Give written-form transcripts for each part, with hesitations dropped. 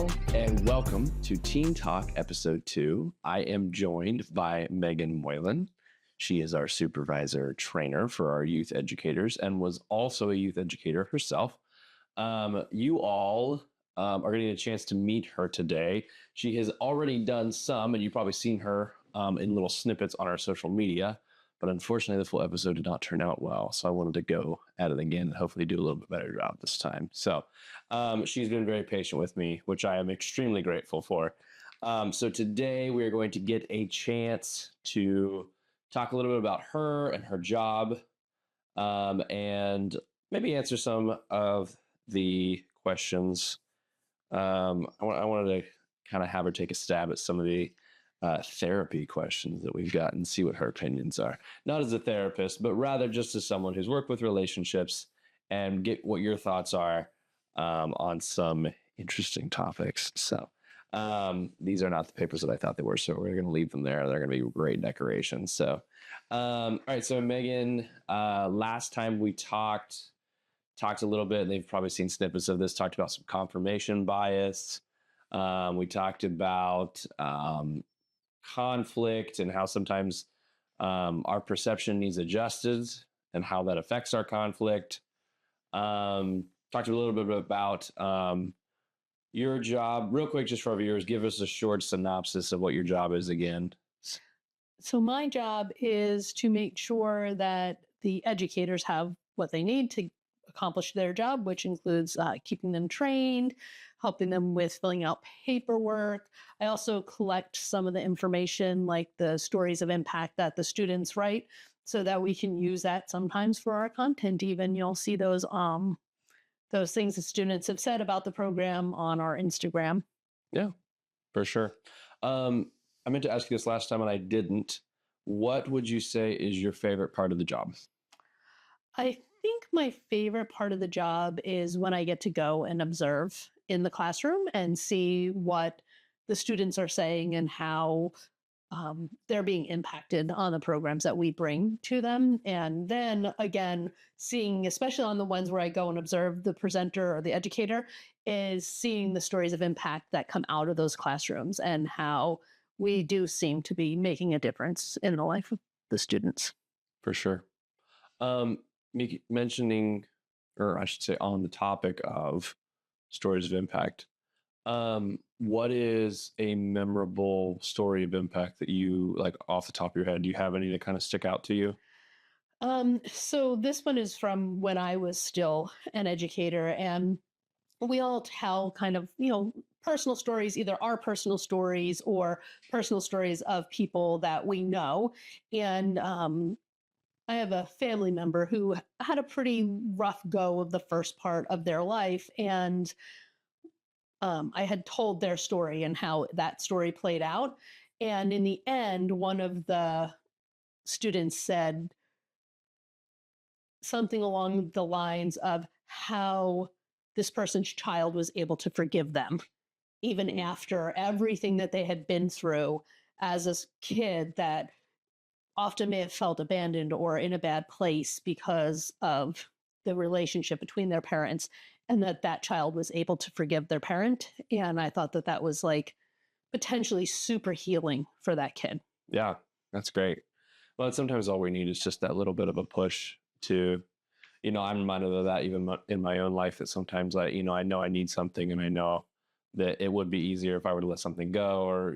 Hello, and welcome to Teen Talk Episode 2. I am joined by Meghan Moylan. She is our supervisor trainer for our youth educators and was also a youth educator herself. You all are going to get a chance to meet her today. She has already done some, and you've probably seen her in little snippets on our social media. But unfortunately, the full episode did not turn out well. So I wanted to go at it again and hopefully do a little bit better job this time. So she's been very patient with me, which I am extremely grateful for. So today we are going to get a chance to talk a little bit about her and her job, and maybe answer some of the questions. I wanted to kind of have her take a stab at some of the therapy questions that we've got and see what her opinions are. Not as a therapist, but rather just as someone who's worked with relationships, and get what your thoughts are on some interesting topics. So these are not the papers that I thought they were, so we're going to leave them there. They're going to be great decorations. So, all right. So Meghan, last time we talked a little bit, and they've probably seen snippets of this, talked about some confirmation bias. We talked about conflict and how sometimes our perception needs adjusted and how that affects our conflict. Talked a little bit about your job. Real quick, just for our viewers, give us a short synopsis of what your job is again. So my job is to make sure that the educators have what they need to accomplish their job, which includes keeping them trained, helping them with filling out paperwork. I also collect some of the information, like the stories of impact that the students write, so that we can use that sometimes for our content. Even you'll see those things that students have said about the program on our Instagram. Yeah, for sure. I meant to ask you this last time and I didn't. What would you say is your favorite part of the job? I think my favorite part of the job is when I get to go and observe in the classroom and see what the students are saying and how they're being impacted on the programs that we bring to them. And then again, seeing, especially on the ones where I go and observe the presenter or the educator, is seeing the stories of impact that come out of those classrooms and how we do seem to be making a difference in the life of the students. For sure. Mentioning, or I should say on the topic of stories of impact, what is a memorable story of impact that you, like, off the top of your head? Do you have any that kind of stick out to you? So this one is from when I was still an educator, and we all tell kind of, personal stories, either our personal stories or personal stories of people that we know. And I have a family member who had a pretty rough go of the first part of their life. And I had told their story and how that story played out. And in the end, one of the students said something along the lines of how this person's child was able to forgive them, even after everything that they had been through as a kid, that often may have felt abandoned or in a bad place because of the relationship between their parents, and that child was able to forgive their parent. And I thought that was like potentially super healing for that kid. Yeah, that's great. Well, sometimes all we need is just that little bit of a push to, I'm reminded of that even in my own life, that sometimes I know I need something, and I know that it would be easier if I were to let something go, or,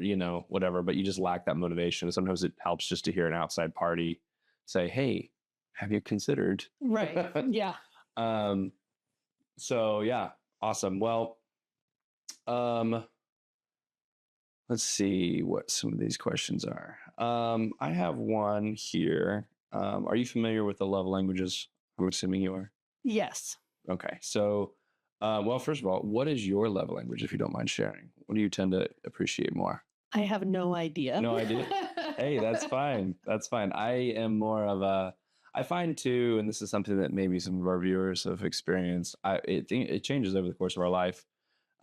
whatever, but you just lack that motivation. Sometimes it helps just to hear an outside party say, hey, have you considered? Right. Yeah. So yeah, awesome. Well, let's see what some of these questions are. I have one here. Are you familiar with the love languages? I'm assuming you are. Yes. Okay. So, well, first of all, what is your love language, if you don't mind sharing? What do you tend to appreciate more? I have no idea. No idea? Hey, that's fine. That's fine. I am more of I find too, and this is something that maybe some of our viewers have experienced, it changes over the course of our life.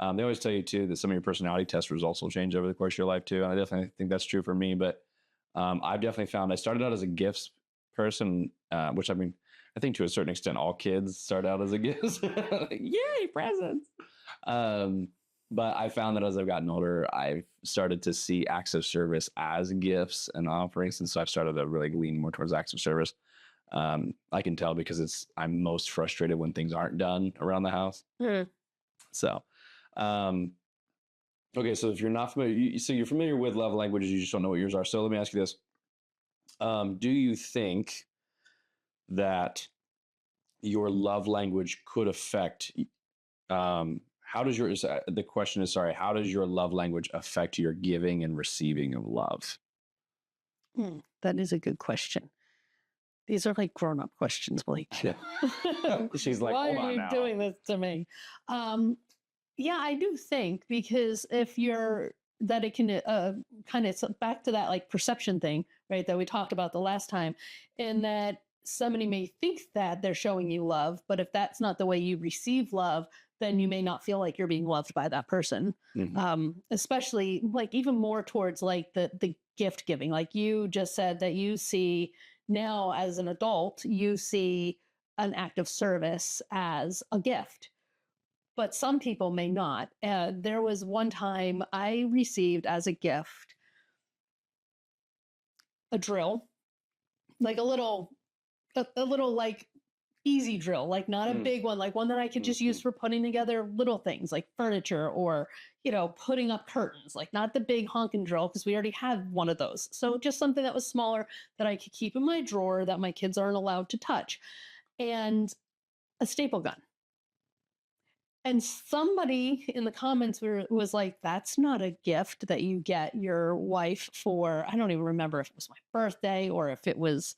They always tell you too that some of your personality test results will change over the course of your life too. And I definitely think that's true for me, but I've definitely found I started out as a gifts person, which I mean, I think to a certain extent, all kids start out as a gift. Yay, presents. But I found that as I've gotten older, I've started to see acts of service as gifts and offerings. And so I've started to really lean more towards acts of service. I can tell because I'm most frustrated when things aren't done around the house. Mm. So, um, okay. So if you're not familiar, so you're familiar with love languages, you just don't know what yours are. So let me ask you this. Do you think that your love language could affect, how does the question is, sorry, how does your love language affect your giving and receiving of love? That is a good question. These are like grown-up questions, Blake. Yeah. She's like, Why hold are on you now. doing this to me? Yeah, I do think because if you're that it can kind of back to that like perception thing, right? That we talked about the last time, in that somebody may think that they're showing you love, but if that's not the way you receive love, then you may not feel like you're being loved by that person. Especially like even more towards like the gift giving. Like you just said that you see now as an adult, you see an act of service as a gift, but some people may not. There was one time I received as a gift a drill, like a little like easy drill, like not a big one, like one that I could just use for putting together little things like furniture or, putting up curtains, like not the big honking drill because we already had one of those. So just something that was smaller that I could keep in my drawer that my kids aren't allowed to touch, and a staple gun. And somebody in the comments was like, that's not a gift that you get your wife for. I don't even remember if it was my birthday or if it was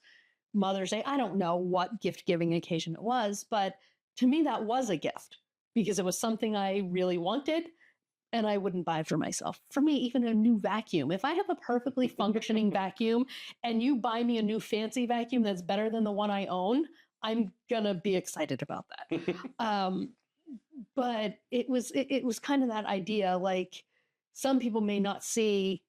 Mother's Day. I don't know what gift giving occasion it was, but to me, that was a gift because it was something I really wanted and I wouldn't buy for myself. For me, even a new vacuum, if I have a perfectly functioning vacuum and you buy me a new fancy vacuum that's better than the one I own, I'm going to be excited about that. But it was kind of that idea, like some people may not see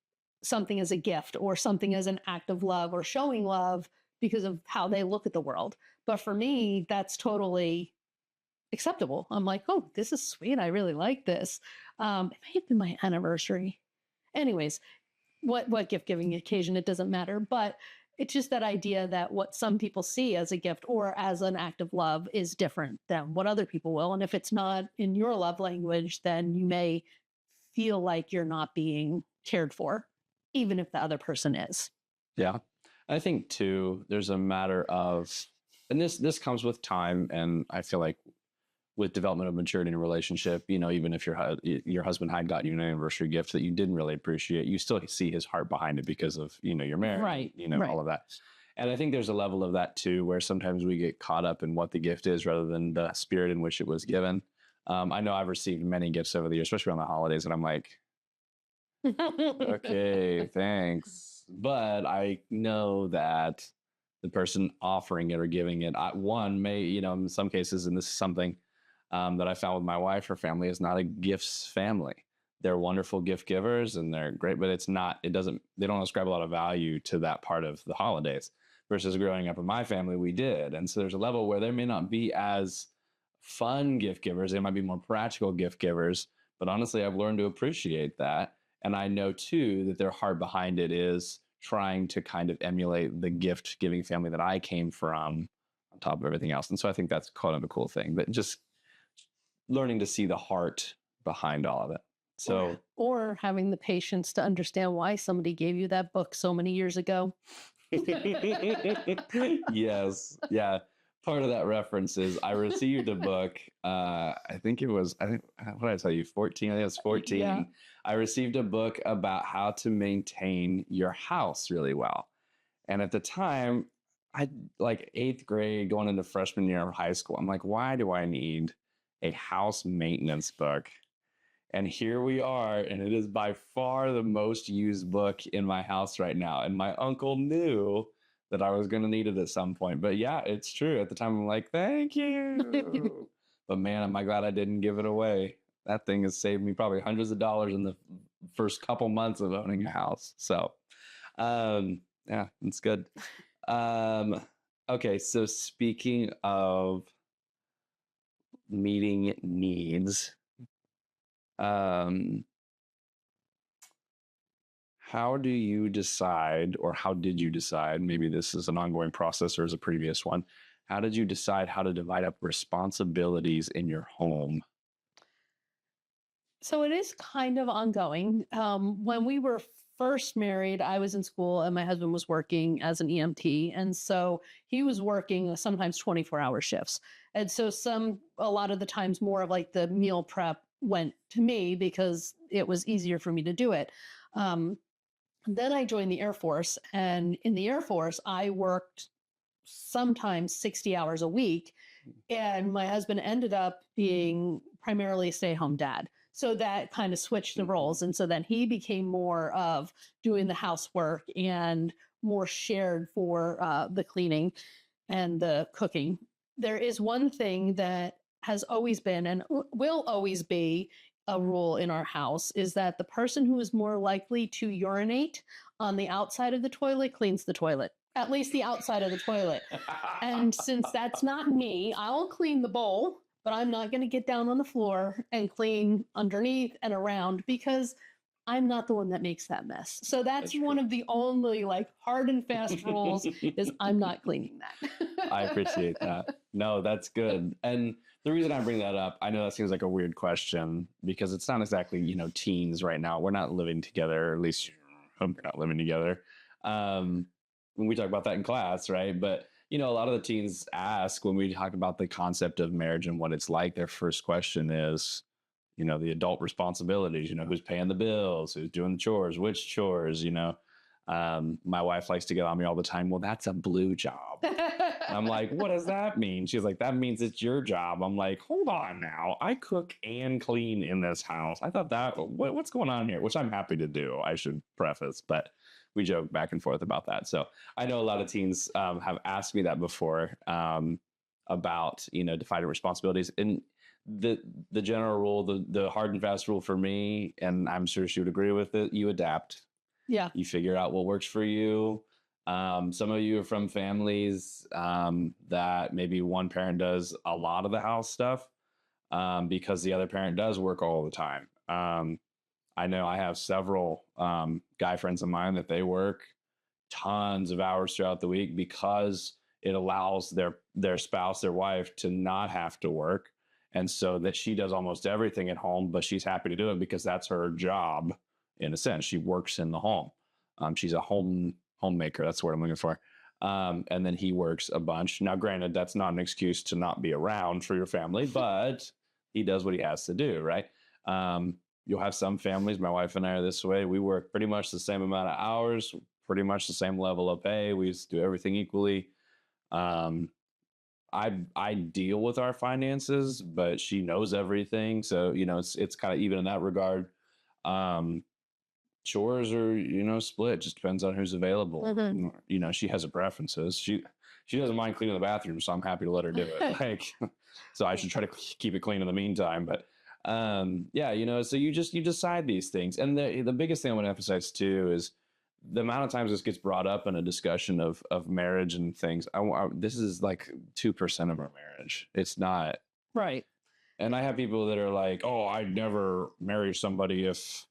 something as a gift or something as an act of love or showing love because of how they look at the world, but for me that's totally acceptable. I'm like, oh, this is sweet, I really like this. It may have been my anniversary. Anyways, what gift giving occasion, it doesn't matter, but it's just that idea that what some people see as a gift or as an act of love is different than what other people will, and if it's not in your love language, then you may feel like you're not being cared for even if the other person is. Yeah. I think too, there's a matter of, and this comes with time, and I feel like with development of maturity in a relationship, even if your husband had gotten you an anniversary gift that you didn't really appreciate, you still see his heart behind it because of, you're married, Right. all of that. And I think there's a level of that too, where sometimes we get caught up in what the gift is rather than the spirit in which it was given. I know I've received many gifts over the years, especially around the holidays, and I'm like, okay, thanks. But I know that the person offering it or giving it, one may, in some cases, and this is something that I found with my wife, her family is not a gifts family. They're wonderful gift givers and they're great, but they don't ascribe a lot of value to that part of the holidays versus growing up in my family, we did. And so there's a level where they may not be as fun gift givers. They might be more practical gift givers, but honestly, I've learned to appreciate that. And I know too that their heart behind it is trying to kind of emulate the gift giving family that I came from on top of everything else. And so I think that's kind of a cool thing, but just learning to see the heart behind all of it. So, or having the patience to understand why somebody gave you that book so many years ago. yes. Yeah. Part of that reference is I received a book. What did I tell you? 14. I think it was 14. Yeah. I received a book about how to maintain your house really well. And at the time, I like 8th grade going into freshman year of high school. I'm like, why do I need a house maintenance book? And here we are, and it is by far the most used book in my house right now. And my uncle knew that I was going to need it at some point. But yeah, it's true. At the time, I'm like, thank you. But man, am I glad I didn't give it away. That thing has saved me probably hundreds of dollars in the first couple months of owning a house. So, yeah, it's good. Okay, so speaking of meeting needs, Um, how do you decide, or how did you decide? Maybe this is an ongoing process or is a previous one. How did you decide how to divide up responsibilities in your home? So it is kind of ongoing. When we were first married, I was in school and my husband was working as an EMT. And so he was working sometimes 24-hour shifts. And so a lot of the times, more of like the meal prep went to me because it was easier for me to do it. Um, then I joined the Air Force. And in the Air Force, I worked sometimes 60 hours a week. And my husband ended up being primarily a stay at home dad. So that kind of switched the roles. And so then he became more of doing the housework and more shared for the cleaning and the cooking. There is one thing that has always been and will always be a rule in our house is that the person who is more likely to urinate on the outside of the toilet cleans the toilet, at least the outside of the toilet. And since that's not me, I'll clean the bowl, but I'm not going to get down on the floor and clean underneath and around because I'm not the one that makes that mess. So that's That's one true. of the only like hard and fast rules is I'm not cleaning that. I appreciate that. No, that's good. And the reason I bring that up, I know that seems like a weird question because it's not exactly, teens right now. We're not living together, or at least I hope we're not living together. When we talk about that in class, right? But, a lot of the teens ask when we talk about the concept of marriage and what it's like, their first question is, the adult responsibilities, who's paying the bills, who's doing the chores, which chores, my wife likes to get on me all the time. Well, that's a blue job. I'm like, what does that mean? She's like, that means it's your job. I'm like, hold on now. I cook and clean in this house. I thought what's going on here? Which I'm happy to do, I should preface, but we joke back and forth about that. So I know a lot of teens have asked me that before about, defining responsibilities. And the general rule, the hard and fast rule for me, and I'm sure she would agree with it, you adapt. Yeah. You figure out what works for you. Some of you are from families that maybe one parent does a lot of the house stuff because the other parent does work all the time. I know I have several guy friends of mine that they work tons of hours throughout the week because it allows their spouse, their wife, to not have to work, and so that she does almost everything at home, but she's happy to do it because that's her job. In a sense, she works in the home. She's a homemaker. That's what I'm looking for. And then he works a bunch. Now, granted, that's not an excuse to not be around for your family, but he does what he has to do, right? You'll have some families. My wife and I are this way. We work pretty much the same amount of hours, pretty much the same level of pay. We do everything equally. Um, I deal with our finances, but she knows everything. So, it's kind of even in that regard. Um, Chores are, split. Just depends on who's available. Mhm. She has her preferences. She doesn't mind cleaning the bathroom, so I'm happy to let her do it. Like, so I should try to keep it clean in the meantime. But yeah, so you decide these things. And the biggest thing I want to emphasize too is the amount of times this gets brought up in a discussion of marriage and things. This is like 2% of our marriage. It's not. Right. And I have people that are like, "Oh, I'd never marry somebody if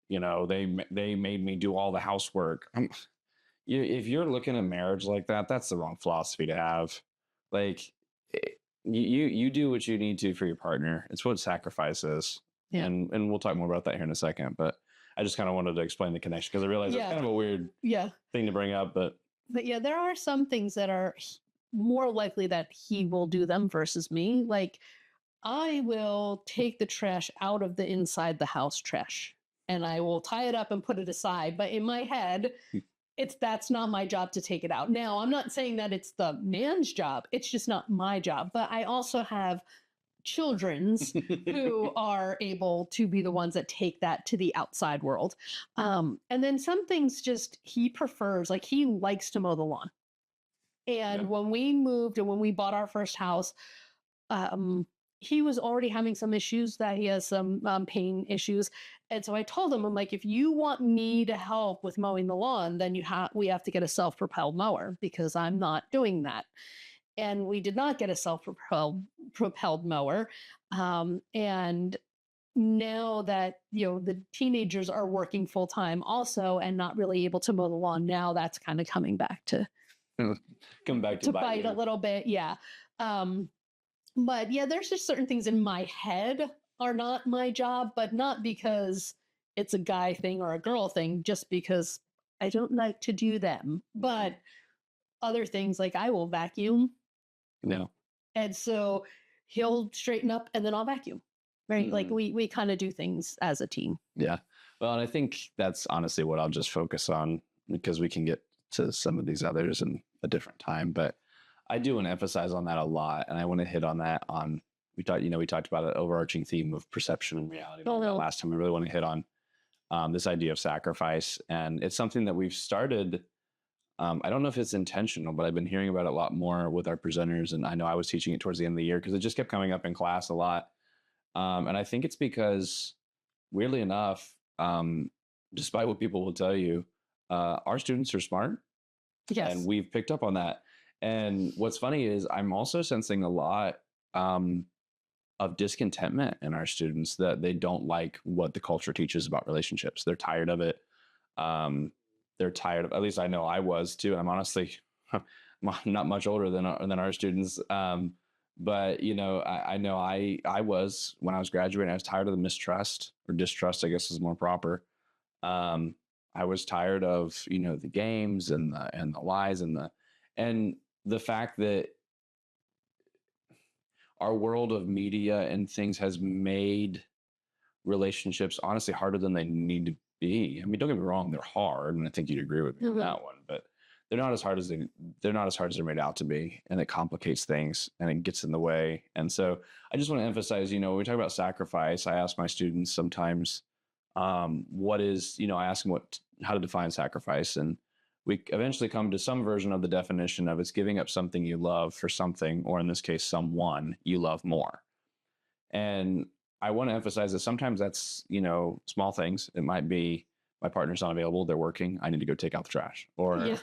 they made me do all the housework." If you're looking at marriage like that, that's the wrong philosophy to have. Like, you do what you need to for your partner. It's what sacrifice is. Yeah. And we'll talk more about that here in a second. But I just kind of wanted to explain the connection because I realize it's Yeah. kind of a weird Yeah. thing to bring up. But But yeah, there are some things that are more likely that he will do them versus me. Like I will take the trash out of the inside the house trash and I will tie it up and put it aside. But in my head, that's not my job to take it out. Now, I'm not saying that it's the man's job. It's just not my job. But I also have children's who are able to be the ones that take that to the outside world. And then some things just he prefers, like he likes to mow the lawn. And Yeah. when we moved and when we bought our first house, um, he was already having some issues that he has some pain issues. And so I told him, I'm like, if you want me to help with mowing the lawn, then we have to get a self-propelled mower because I'm not doing that. And we did not get a self-propelled mower. And now that, the teenagers are working full time also and not really able to mow the lawn, now that's kind of coming back Come back to to bite bite a you. little bit. Yeah. Um, but yeah, there's just certain things in my head are not my job, but not because it's a guy thing or a girl thing, just because I don't like to do them. But other things like I will vacuum. No. And so he'll straighten up and then I'll vacuum. Right. Like Mm, we kind of do things as a team. yeah. Well, and I think that's honestly what I'll just focus on because we can get to some of these others in a different time. But I do want to emphasize on that a lot. And I want to hit on that on, we talked about an overarching theme of perception and reality and Oh all that no. last time. I really want to hit on this idea of sacrifice. And it's something that we've started. I don't know if it's intentional, but I've been hearing about it a lot more with our presenters. And I know I was teaching it towards the end of the year because it just kept coming up in class a lot. And I think it's because, weirdly enough, despite what people will tell you, our students are smart and Yes. we've picked up on that. And what's funny is I'm also sensing a lot of discontentment in our students that they don't like what the culture teaches about relationships. They're tired of it. Um, they're tired of, at least I know I was too. I'm honestly not much older than our students. But I know I was when I was graduating, I was tired of the mistrust or distrust, I guess is more proper. Um, I was tired of, the games and the lies and the fact that our world of media and things has made relationships honestly harder than they need to be. I mean, don't get me wrong, they're hard, and I think you'd agree with me on Mhm. that one, but they're not as hard as they're made out to be, and it complicates things and it gets in the way. And so I just want to emphasize, when we talk about sacrifice, I ask my students sometimes, what is, I ask them how to define sacrifice, and we eventually come to some version of the definition of it's giving up something you love for something, or in this case, someone you love more. And I want to emphasize that sometimes that's, small things. It might be my partner's not available, they're working, I need to go take out the trash. Or, Yeah.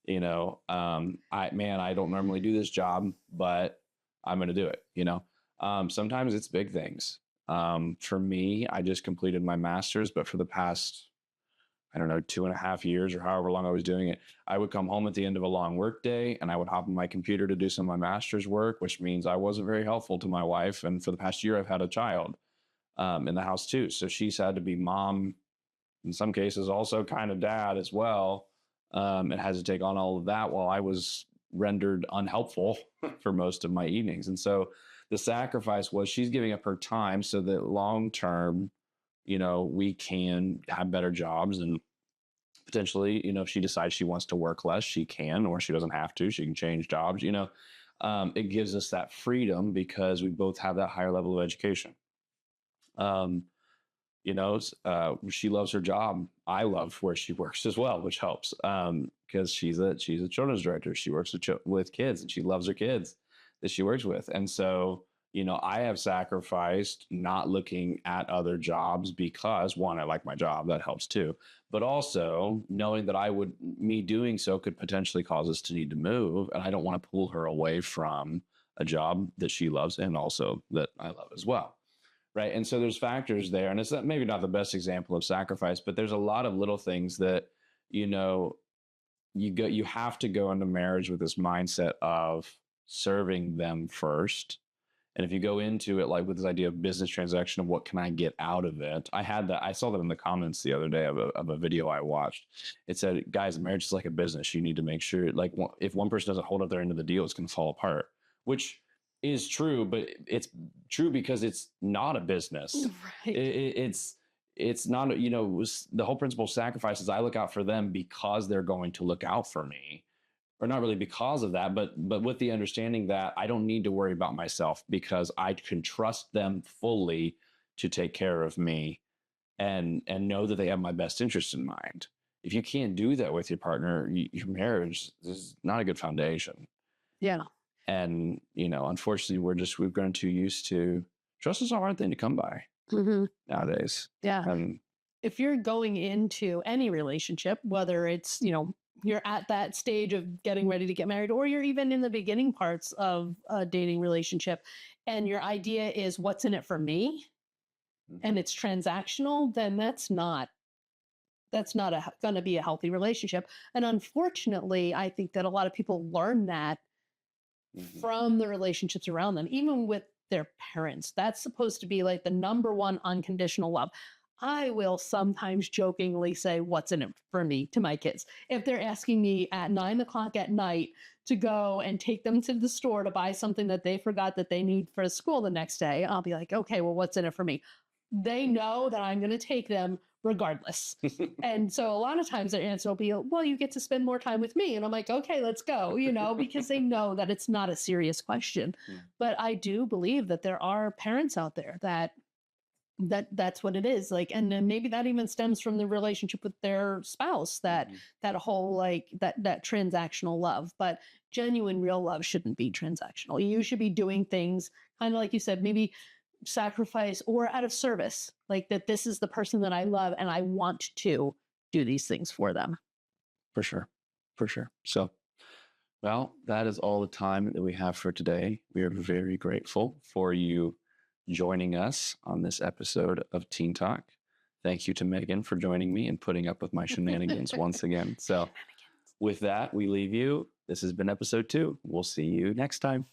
I don't normally do this job, but I'm going to do it, sometimes it's big things. For me, I just completed my master's, but for the past, I don't know, 2.5 years or however long I was doing it, I would come home at the end of a long work day and I would hop on my computer to do some of my master's work, which means I wasn't very helpful to my wife. And for the past year, I've had a child in the house too. So she's had to be mom, in some cases, also kind of dad as well, and has to take on all of that while I was rendered unhelpful for most of my evenings. And so the sacrifice was she's giving up her time so that long term, we can have better jobs and potentially, if she decides she wants to work less, she can, or she doesn't have to, she can change jobs, it gives us that freedom because we both have that higher level of education. Um, she loves her job. I love where she works as well, which helps because she's a children's director. She works with kids and she loves her kids that she works with. And so, I have sacrificed not looking at other jobs because one, I like my job. That helps too. But also knowing that me doing so could potentially cause us to need to move. And I don't want to pull her away from a job that she loves and also that I love as well. Right. And so there's factors there. And it's maybe not the best example of sacrifice, but there's a lot of little things that, you know, you have to go into marriage with this mindset of serving them first. And if you go into it like with this idea of business transaction of what can I get out of it, I saw that in the comments the other day of a video I watched. It said, guys, marriage is like a business. You need to make sure like if one person doesn't hold up their end of the deal, it's going to fall apart, which is true, but it's true because it's not a business. Right. It's not, the whole principle of sacrifice is I look out for them because they're going to look out for me, or not really because of that, but with the understanding that I don't need to worry about myself because I can trust them fully to take care of me and know that they have my best interest in mind. If you can't do that with your partner, your marriage is not a good foundation. Yeah. And unfortunately, we've grown too used to trust is a hard thing to come by Hmm. nowadays. Yeah. And If you're going into any relationship, whether it's, you're at that stage of getting ready to get married, or you're even in the beginning parts of a dating relationship, and your idea is what's in it for me, and it's transactional, then that's not going to be a healthy relationship. And unfortunately, I think that a lot of people learn that Mhm. from the relationships around them, even with their parents. That's supposed to be like the number one unconditional love. I will sometimes jokingly say, "What's in it for me?" to my kids. If they're asking me at 9 o'clock at night to go and take them to the store to buy something that they forgot that they need for school the next day, I'll be like, "Okay, well, what's in it for me?" They know that I'm going to take them regardless. And so a lot of times their answer will be, "Well, you get to spend more time with me." And I'm like, "Okay, let's go," because they know that it's not a serious question. Mm, But I do believe that there are parents out there that's what it is. Like, and then maybe that even stems from the relationship with their spouse, that mhm. that whole like that transactional love. But genuine real love shouldn't be transactional. You should be doing things kind of like you said, maybe sacrifice or out of service, like that this is the person that I love and I want to do these things for them. For sure. For sure. So, well, that is all the time that we have for today. We are very grateful for you joining us on this episode of Teen Talk. Thank you to Megan for joining me and putting up with my shenanigans once again. So, with that, we leave you. This has been episode 2. We'll see you next time.